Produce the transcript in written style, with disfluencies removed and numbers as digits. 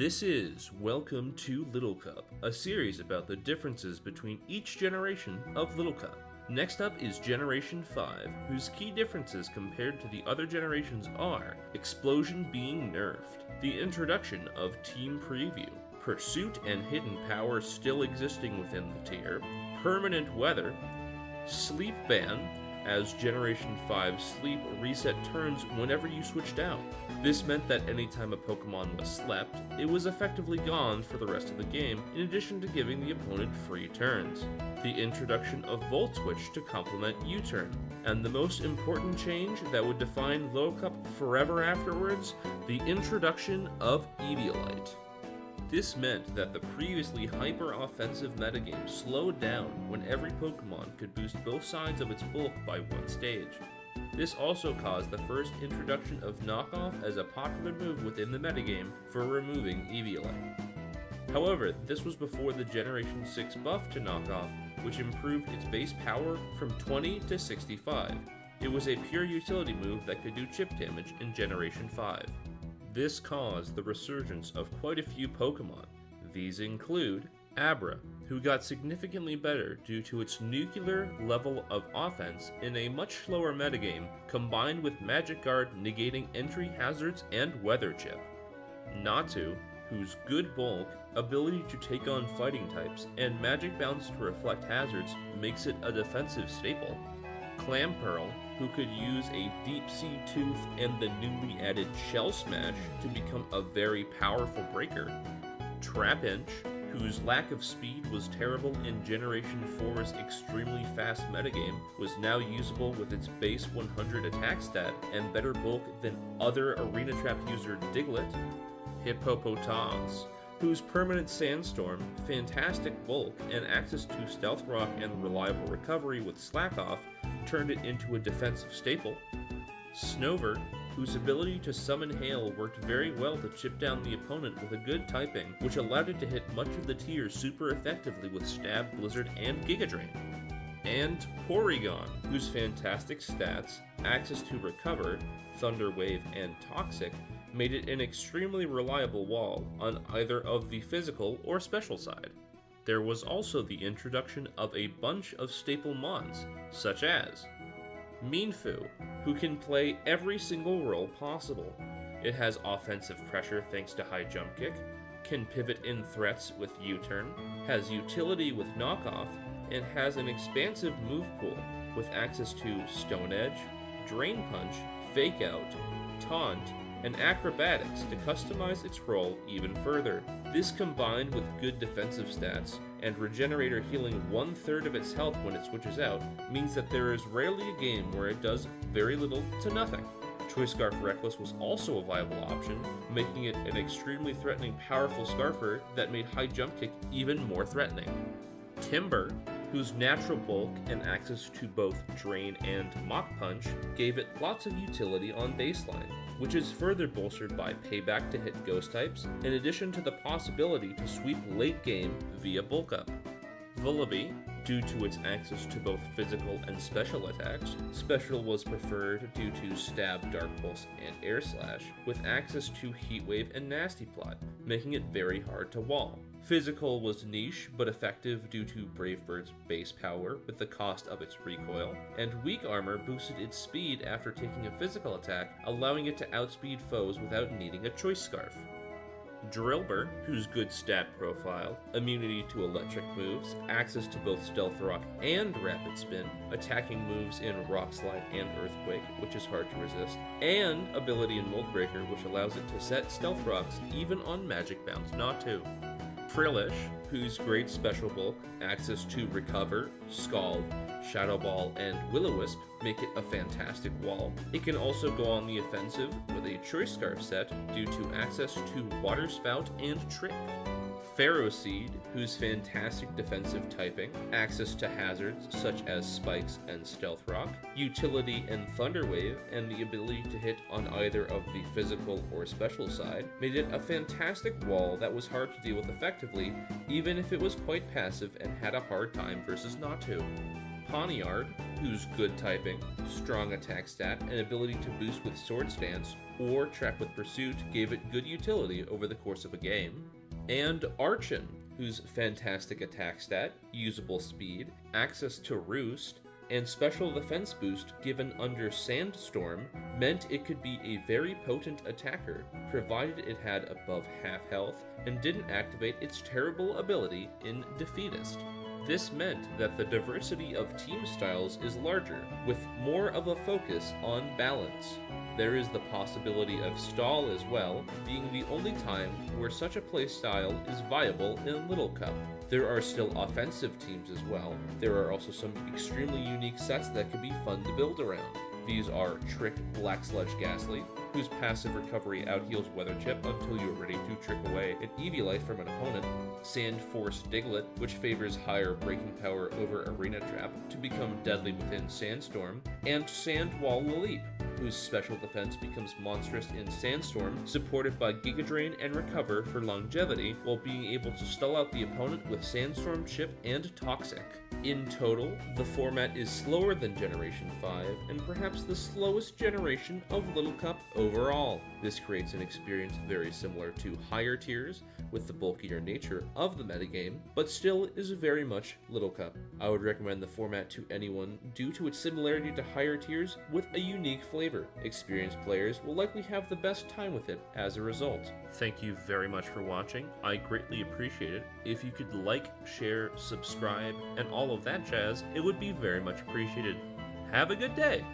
This is Welcome to Little Cup, a series about the differences between each generation of Little Cup. Next up is Generation 5, whose key differences compared to the other generations are Explosion being nerfed, the introduction of Team Preview, Pursuit and Hidden Power still existing within the tier, Permanent Weather, Sleep Ban, as Generation 5 sleep reset turns whenever you switched out. This meant that anytime a Pokemon was slept, it was effectively gone for the rest of the game, in addition to giving the opponent free turns. The introduction of Volt Switch to complement U-Turn, and the most important change that would define Little Cup forever afterwards, the introduction of Evolite. This meant that the previously hyper-offensive metagame slowed down when every Pokemon could boost both sides of its bulk by one stage. This also caused the first introduction of Knockoff as a popular move within the metagame for removing Evolite. However, this was before the Generation 6 buff to Knockoff, which improved its base power from 20 to 65. It was a pure utility move that could do chip damage in Generation 5. This caused the resurgence of quite a few Pokemon. These include Abra, who got significantly better due to its nuclear level of offense in a much slower metagame, combined with Magic Guard negating entry hazards and Weather Chip. Natu, whose good bulk, ability to take on fighting types, and Magic Bounce to reflect hazards makes it a defensive staple. Clamperl, who could use a Deep Sea Tooth and the newly added Shell Smash to become a very powerful breaker. Trapinch, whose lack of speed was terrible in Generation 4's extremely fast metagame, was now usable with its base 100 attack stat and better bulk than other Arena Trap user Diglett. Hippopotas, whose permanent Sandstorm, fantastic bulk, and access to Stealth Rock and reliable recovery with Slack Off turned it into a defensive staple. Snover, whose ability to summon Hail worked very well to chip down the opponent with a good typing, which allowed it to hit much of the tier super effectively with Stab, Blizzard, and Giga Drain. And Porygon, whose fantastic stats, access to Recover, Thunder Wave, and Toxic made it an extremely reliable wall on either of the physical or special side. There was also the introduction of a bunch of staple mons, such as Mienfoo, who can play every single role possible. It has offensive pressure thanks to high jump kick, can pivot in threats with U-turn, has utility with knockoff, and has an expansive move pool with access to Stone Edge, Drain Punch, Fake Out, Taunt, and acrobatics to customize its role even further. This combined with good defensive stats and Regenerator healing 1/3 of its health when it switches out means that there is rarely a game where it does very little to nothing. Choice Scarf Reckless was also a viable option, making it an extremely threatening powerful Scarfer that made high jump kick even more threatening. Timber, whose natural bulk and access to both Drain and Mach Punch gave it lots of utility on baseline, which is further bolstered by Payback to hit ghost types, in addition to the possibility to sweep late game via bulk up. Vullaby, due to its access to both physical and special attacks, special was preferred due to Stab, Dark Pulse, and Air Slash, with access to Heat Wave and Nasty Plot, making it very hard to wall. Physical was niche but effective due to Brave Bird's base power with the cost of its recoil, and Weak Armor boosted its speed after taking a physical attack, allowing it to outspeed foes without needing a Choice Scarf. Drillbur, whose good stat profile, immunity to electric moves, access to both Stealth Rock and Rapid Spin, attacking moves in Rock Slide and Earthquake, which is hard to resist, and ability in Mold Breaker, which allows it to set Stealth Rocks even on Magic Bounce not to. Frillish, whose great special bulk, access to Recover, Scald, Shadow Ball, and Will-O-Wisp make it a fantastic wall. It can also go on the offensive with a Choice Scarf set due to access to Water Spout and Trick. Ferroseed, whose fantastic defensive typing, access to hazards such as Spikes and Stealth Rock, utility in Thunder Wave, and the ability to hit on either of the physical or special side, made it a fantastic wall that was hard to deal with effectively, even if it was quite passive and had a hard time versus Natu. Poniard, whose good typing, strong attack stat, and ability to boost with Sword Stance or Track with Pursuit gave it good utility over the course of a game. And Archon, whose fantastic attack stat, usable speed, access to Roost, and special defense boost given under Sandstorm meant it could be a very potent attacker, provided it had above half health and didn't activate its terrible ability in Defeatist. This meant that the diversity of team styles is larger, with more of a focus on balance. There is the possibility of stall as well, being the only time where such a playstyle is viable in Little Cup. There are still offensive teams as well. There are also some extremely unique sets that could be fun to build around. These are Trick Black Sludge Gastly, whose passive recovery outheals Weather Chip until you're ready to trick away an evolite from an opponent, Sand Force Diglett, which favors higher breaking power over Arena Trap to become deadly within Sandstorm, and Sand Wall Laleep, whose special defense becomes monstrous in Sandstorm, supported by Giga Drain and Recover for longevity, while being able to stall out the opponent with Sandstorm Chip and Toxic. In total, the format is slower than Generation 5, and perhaps the slowest generation of Little Cup overall. This creates an experience very similar to higher tiers, with the bulkier nature of the metagame, but still is very much Little Cup. I would recommend the format to anyone due to its similarity to higher tiers with a unique flavor. Experienced players will likely have the best time with it as a result. Thank you very much for watching. I greatly appreciate it. If you could like, share, subscribe, and all of that jazz, it would be very much appreciated. Have a good day!